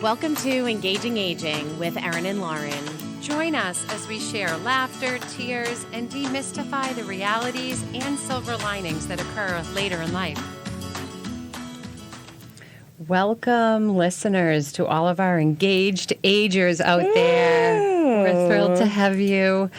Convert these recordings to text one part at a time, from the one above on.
Welcome to Engaging Aging with Erin and Lauren. Join us as we share laughter, tears, and demystify the realities and silver linings that occur later in life. Welcome, listeners, to all of our engaged agers out there. We're thrilled to have you.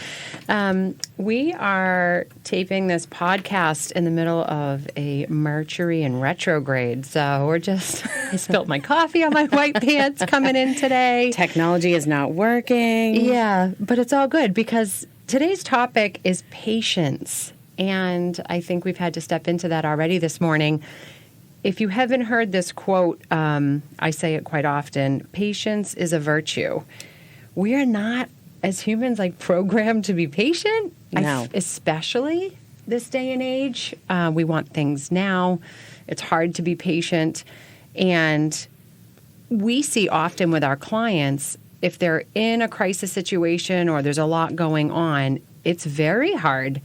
We are taping this podcast in the middle of a Mercury in retrograde. So we're just, I spilled my coffee on my white pants coming in today. Technology is not working. Yeah, but it's all good because today's topic is patience. And I think we've had to step into that already this morning. If you haven't heard this quote, I say it quite often, patience is a virtue. We are not, as humans, programmed to be patient. No. Especially this day and age. We want things now. It's hard to be patient. And we see often with our clients, if they're in a crisis situation or there's a lot going on, it's very hard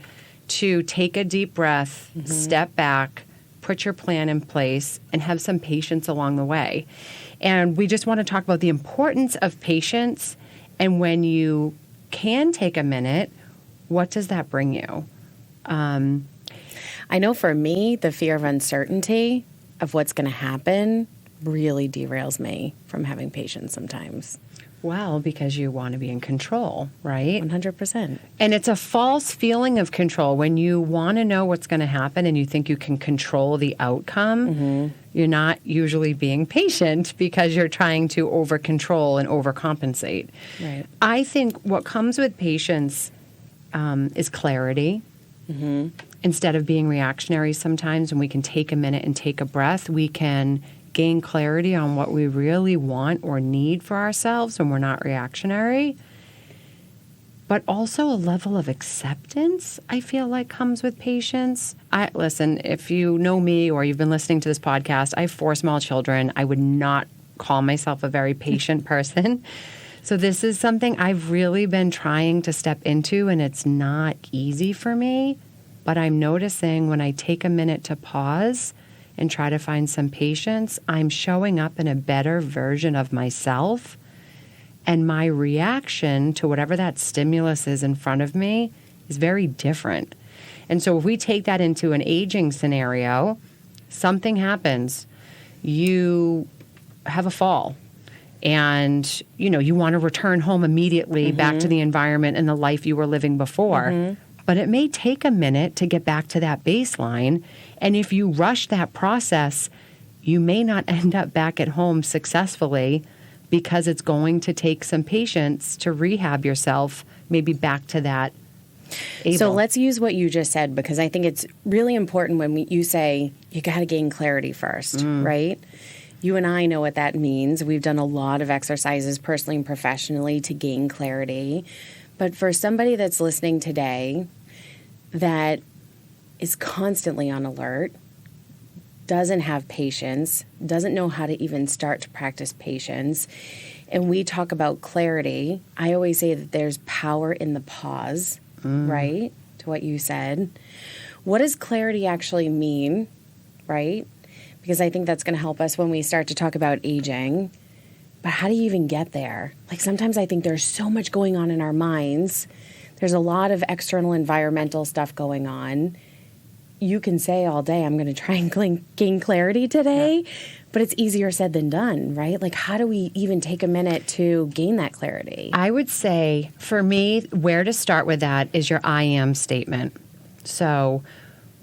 to take a deep breath, step back, put your plan in place, and have some patience along the way. And we just want to talk about the importance of patience. And when you can take a minute, what does that bring you? I know for me, the fear of uncertainty of what's going to happen really derails me from having patience sometimes. Well, because you want to be in control, right? 100%. And it's a false feeling of control. When you want to know what's going to happen and you think you can control the outcome, you're not usually being patient because you're trying to over-control and overcompensate. Right. I think what comes with patience is clarity. Instead of being reactionary sometimes, when we can take a minute and take a breath, we can gain clarity on what we really want or need for ourselves when we're not reactionary. But also a level of acceptance, I feel like, comes with patience. Listen, if you know me or you've been listening to this podcast, I have 4 small children. I would not call myself a very patient person. So this is something I've really been trying to step into, and it's not easy for me. But I'm noticing when I take a minute to pause and try to find some patience, I'm showing up in a better version of myself. And my reaction to whatever that stimulus is in front of me is very different. And so if we take that into an aging scenario, something happens. You have a fall. And, you want to return home immediately back to the environment and the life you were living before. But it may take a minute to get back to that baseline. And if you rush that process, you may not end up back at home successfully because it's going to take some patience to rehab yourself, maybe back to that able. So let's use what you just said, because I think it's really important when you say you got to gain clarity first, right? You and I know what that means. We've done a lot of exercises personally and professionally to gain clarity. But for somebody that's listening today that is constantly on alert, doesn't have patience, doesn't know how to even start to practice patience, and we talk about clarity, I always say that there's power in the pause, right? To what you said. What does clarity actually mean, right? Because I think that's going to help us when we start to talk about aging. But how do you even get there? Sometimes I think there's so much going on in our minds. There's a lot of external environmental stuff going on. You can say all day, I'm going to try and gain clarity today, but it's easier said than done, right? How do we even take a minute to gain that clarity? I would say, for me, where to start with that is your I am statement. So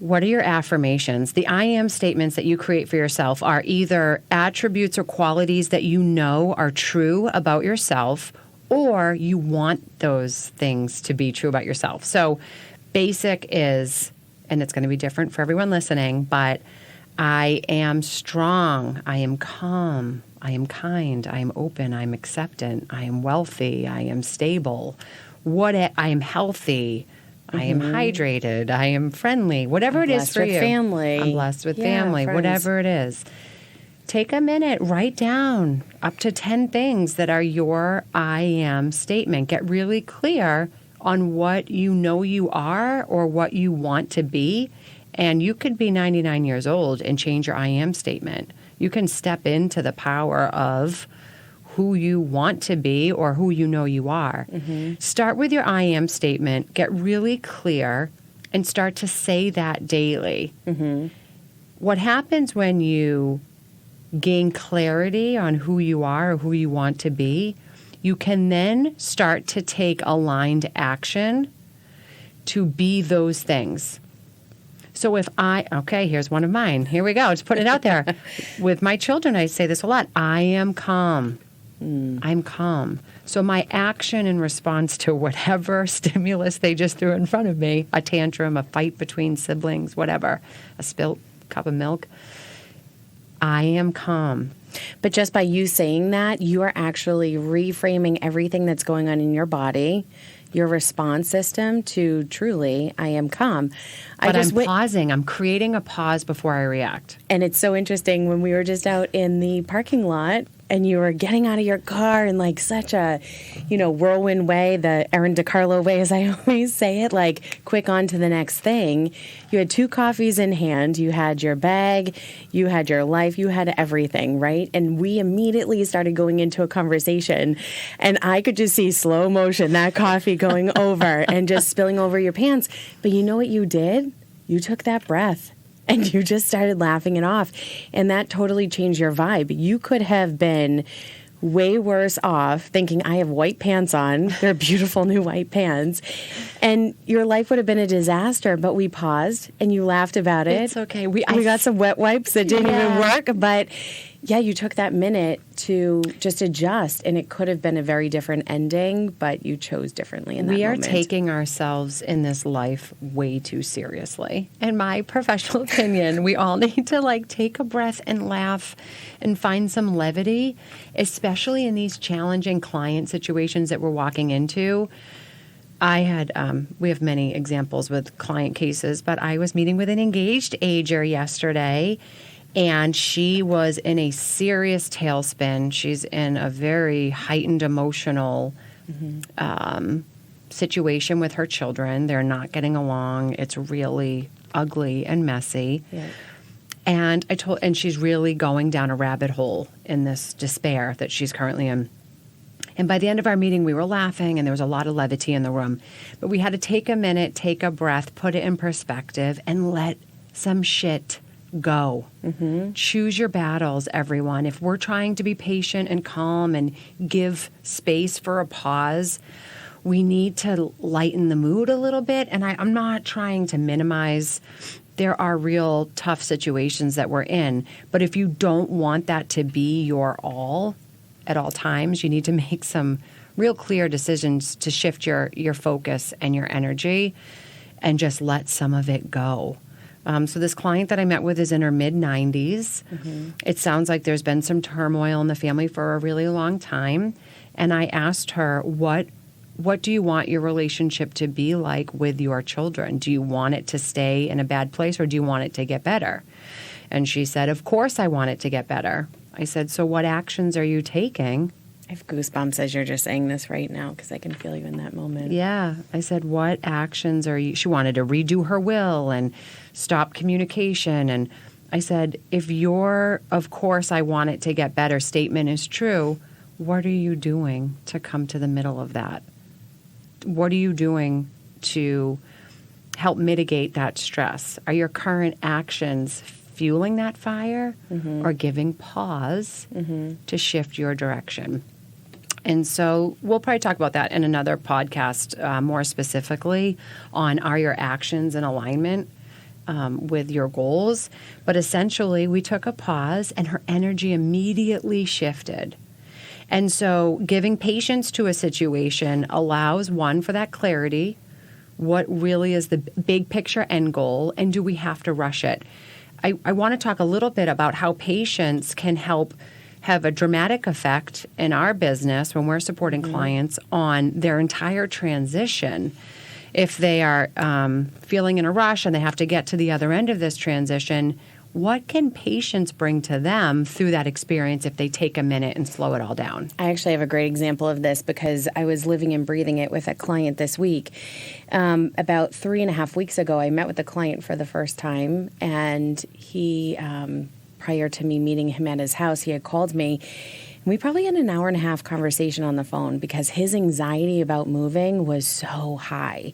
what are your affirmations? The I am statements that you create for yourself are either attributes or qualities that you know are true about yourself, or you want those things to be true about yourself. So basic is, and it's going to be different for everyone listening, but I am strong, I am calm, I am kind, I am open, I am acceptant, I am wealthy, I am stable, I am healthy, I am hydrated, I am friendly, whatever it is for you. I'm blessed with family, friends. whatever it is. Take a minute, write down up to 10 things that are your I am statement. Get really clear on what you know you are or what you want to be. And you could be 99 years old and change your I am statement. You can step into the power of who you want to be or who you know you are. Start with your I am statement, get really clear, and start to say that daily. What happens when you gain clarity on who you are or who you want to be, you can then start to take aligned action to be those things. So here's one of mine. Here we go. Just put it out there. With my children, I say this a lot. I am calm. I'm calm. So my action in response to whatever stimulus they just threw in front of me, a tantrum, a fight between siblings, whatever, a spilt cup of milk, I am calm. But just by you saying that, you are actually reframing everything that's going on in your body, your response system to truly, I am calm. But I'm pausing. I'm creating a pause before I react. And it's so interesting when we were just out in the parking lot and you were getting out of your car in like such a, whirlwind way, the Erin DiCarlo way, as I always say it, like quick on to the next thing. You had 2 coffees in hand. You had your bag. You had your life. You had everything, right? And we immediately started going into a conversation and I could just see slow motion, that coffee going over and just spilling over your pants. But you know what you did? You took that breath. And you just started laughing it off. And that totally changed your vibe. You could have been way worse off thinking, I have white pants on. They're beautiful new white pants. And your life would have been a disaster. But we paused and you laughed about it. It's okay. We got some wet wipes that didn't even work. But yeah, you took that minute to just adjust. And it could have been a very different ending, but you chose differently in that moment. We are taking ourselves in this life way too seriously. In my professional opinion, we all need to take a breath and laugh and find some levity, especially in these challenging client situations that we're walking into. We have many examples with client cases, but I was meeting with an engaged ager yesterday, and she was in a serious tailspin. She's in a very heightened emotional situation with her children. They're not getting along. It's really ugly and messy. Yeah. And she's really going down a rabbit hole in this despair that she's currently in. And by the end of our meeting, we were laughing and there was a lot of levity in the room. But we had to take a minute, take a breath, put it in perspective, and let some shit go. Choose your battles, everyone. If we're trying to be patient and calm and give space for a pause, we need to lighten the mood a little bit. And I'm not trying to minimize. There are real tough situations that we're in. But if you don't want that to be your all at all times, you need to make some real clear decisions to shift your focus and your energy and just let some of it go. So this client that I met with is in her mid-90s. It sounds like there's been some turmoil in the family for a really long time. And I asked her, what do you want your relationship to be like with your children? Do you want it to stay in a bad place or do you want it to get better? And she said, of course I want it to get better. I said, so what actions are you taking? I have goosebumps as you're just saying this right now because I can feel you in that moment. Yeah. I said, what actions are you? She wanted to redo her will and stop communication. And I said, if your, of course I want it to get better statement is true, what are you doing to come to the middle of that? What are you doing to help mitigate that stress? Are your current actions fueling that fire or giving pause to shift your direction? And so we'll probably talk about that in another podcast more specifically on are your actions in alignment with your goals. But essentially, we took a pause and her energy immediately shifted. And so giving patience to a situation allows, one, for that clarity. What really is the big picture end goal, and do we have to rush it? I want to talk a little bit about how patience can help have a dramatic effect in our business when we're supporting clients on their entire transition. If they are feeling in a rush and they have to get to the other end of this transition, what can patience bring to them through that experience if they take a minute and slow it all down? I actually have a great example of this because I was living and breathing it with a client this week. About 3.5 weeks ago, I met with a client for the first time, and he, prior to me meeting him at his house, he had called me We probably had an hour and a half conversation on the phone because his anxiety about moving was so high.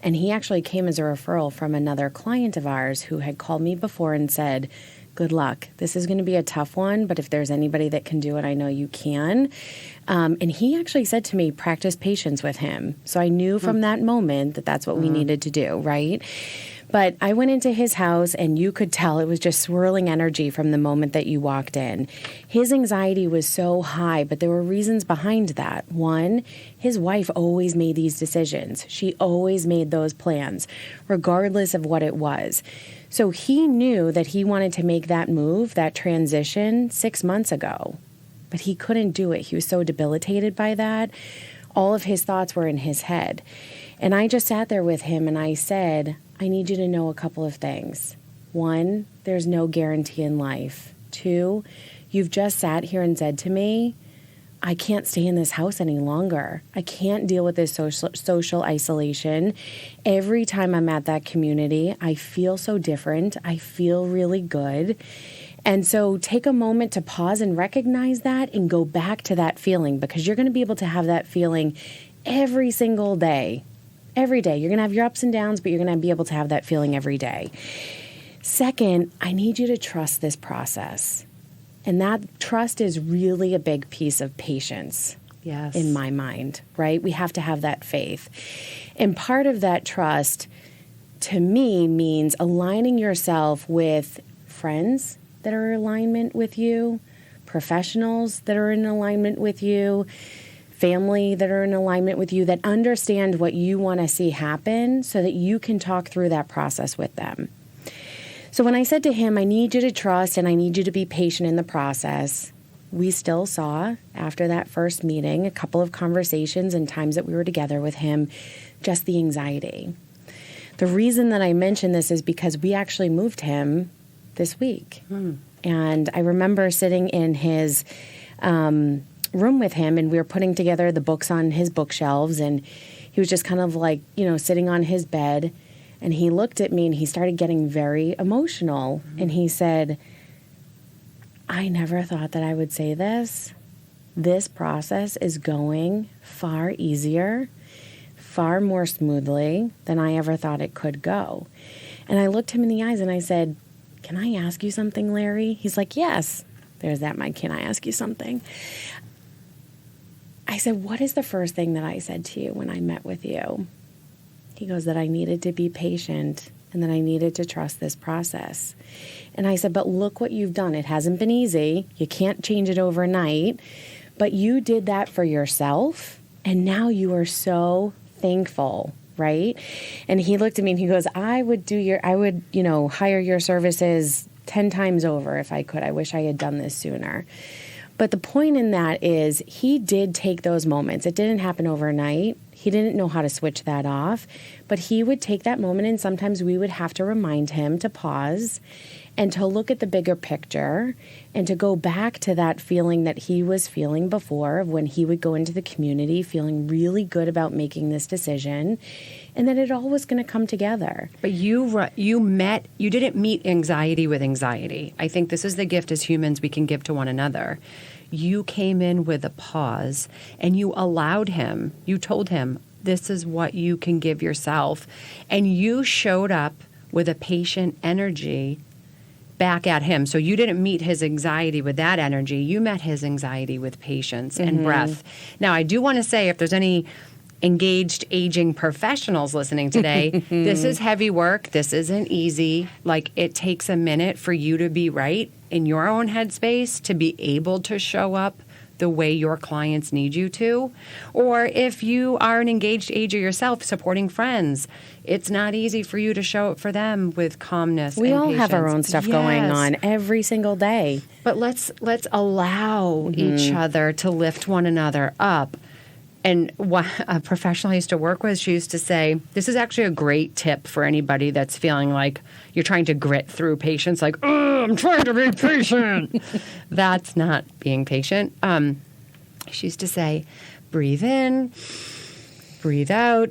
And he actually came as a referral from another client of ours who had called me before and said, good luck. This is going to be a tough one, but if there's anybody that can do it, I know you can. And he actually said to me, practice patience with him. So I knew from that moment that that's what we needed to do, right? But I went into his house and you could tell it was just swirling energy from the moment that you walked in. His anxiety was so high, but there were reasons behind that. One, his wife always made these decisions. She always made those plans, regardless of what it was. So he knew that he wanted to make that move, that transition 6 months ago, but he couldn't do it. He was so debilitated by that. All of his thoughts were in his head. And I just sat there with him and I said, I need you to know a couple of things. One, there's no guarantee in life. Two, you've just sat here and said to me, I can't stay in this house any longer. I can't deal with this social isolation. Every time I'm at that community, I feel so different. I feel really good. And so take a moment to pause and recognize that and go back to that feeling, because you're going to be able to have that feeling every single day. Every day. You're going to have your ups and downs, but you're going to be able to have that feeling every day. Second, I need you to trust this process. And that trust is really a big piece of patience. Yes. In my mind, right? We have to have that faith. And part of that trust, to me, means aligning yourself with friends that are in alignment with you, professionals that are in alignment with you, family that are in alignment with you, that understand what you want to see happen so that you can talk through that process with them. So when I said to him, I need you to trust and I need you to be patient in the process, we still saw, after that first meeting, a couple of conversations and times that we were together with him, just the anxiety. The reason that I mention this is because we actually moved him this week. And I remember sitting in his room with him, and we were putting together the books on his bookshelves, and he was just kind of like, sitting on his bed, and he looked at me and he started getting very emotional. And he said, I never thought that I would say this. This process is going far easier, far more smoothly than I ever thought it could go. And I looked him in the eyes and I said, can I ask you something, Larry? He's like, yes. There's that, Mike. Can I ask you something? I said, what is the first thing that I said to you when I met with you? He goes, that I needed to be patient and that I needed to trust this process. And I said, but look what you've done. It hasn't been easy. You can't change it overnight, but you did that for yourself. And now you are so thankful, right? And he looked at me and he goes, I would hire your services 10 times over if I could. I wish I had done this sooner. But the point in that is he did take those moments. It didn't happen overnight. He didn't know how to switch that off, but he would take that moment, and sometimes we would have to remind him to pause and to look at the bigger picture and to go back to that feeling that he was feeling before, when he would go into the community feeling really good about making this decision, and that it all was going to come together. But you didn't meet anxiety with anxiety. I think this is the gift as humans we can give to one another. You came in with a pause and you allowed him, you told him, this is what you can give yourself. And you showed up with a patient energy back at him. So you didn't meet his anxiety with that energy. You met his anxiety with patience and breath. Now, I do want to say, if there's any engaged aging professionals listening today, this is heavy work. This isn't easy. Like, it takes a minute for you to be right in your own headspace to be able to show up the way your clients need you to. Or if you are an engaged ager yourself supporting friends, it's not easy for you to show up for them with calmness. We and all patience. have our own stuff going on every single day. But let's allow each other to lift one another up. And a professional I used to work with, she used to say, this is actually a great tip for anybody that's feeling like you're trying to grit through patience, like, oh, I'm trying to be patient. That's not being patient. She used to say, breathe in, breathe out,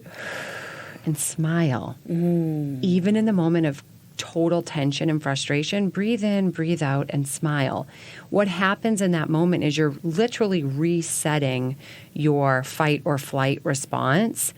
and smile. Even in the moment of total tension and frustration, breathe in, breathe out, and smile. What happens in that moment is you're literally resetting your fight or flight response.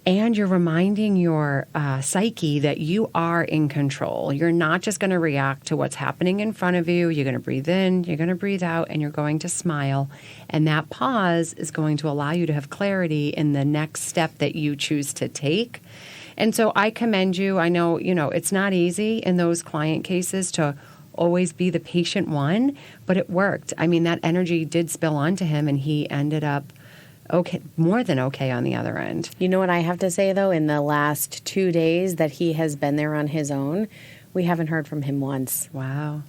And you're reminding your psyche that you are in control. You're not just going to react to what's happening in front of you. You're going to breathe in, you're going to breathe out, and you're going to smile. And that pause is going to allow you to have clarity in the next step that you choose to take. And so I commend you. I know, it's not easy in those client cases to always be the patient one, but it worked. I mean, that energy did spill onto him, and he ended up okay, more than okay on the other end. You know what I have to say, though? In the last 2 days that he has been there on his own, we haven't heard from him once. Wow.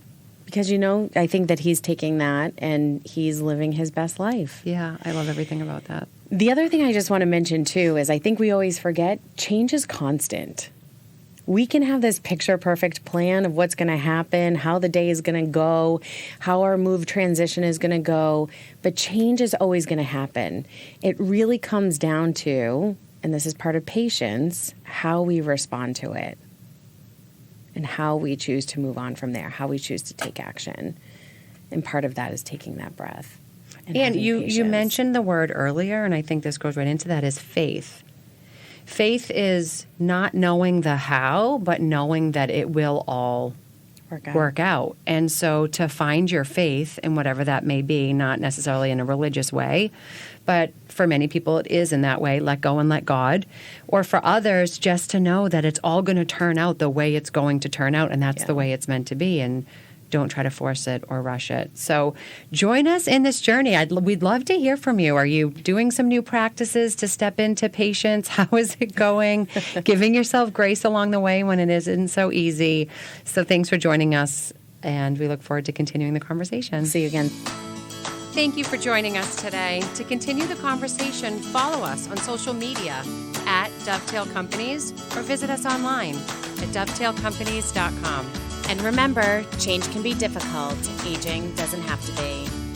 Because, I think that he's taking that and he's living his best life. Yeah, I love everything about that. The other thing I just want to mention, too, is I think we always forget change is constant. We can have this picture-perfect plan of what's going to happen, how the day is going to go, how our move transition is going to go, but change is always going to happen. It really comes down to, and this is part of patience, how we respond to it and how we choose to move on from there, how we choose to take action. And part of that is taking that breath. And you mentioned the word earlier, and I think this goes right into that, is faith. Faith is not knowing the how, but knowing that it will all work out. And so to find your faith in whatever that may be, not necessarily in a religious way, but for many people it is in that way, let go and let God. Or for others, just to know that it's all going to turn out the way it's going to turn out, and that's the way it's meant to be. And don't try to force it or rush it. So join us in this journey. We'd love to hear from you. Are you doing some new practices to step into patience? How is it going? Giving yourself grace along the way when it isn't so easy. So thanks for joining us, and we look forward to continuing the conversation. See you again. Thank you for joining us today. To continue the conversation, follow us on social media at Dovetail Companies or visit us online at dovetailcompanies.com. And remember, change can be difficult. Aging doesn't have to be.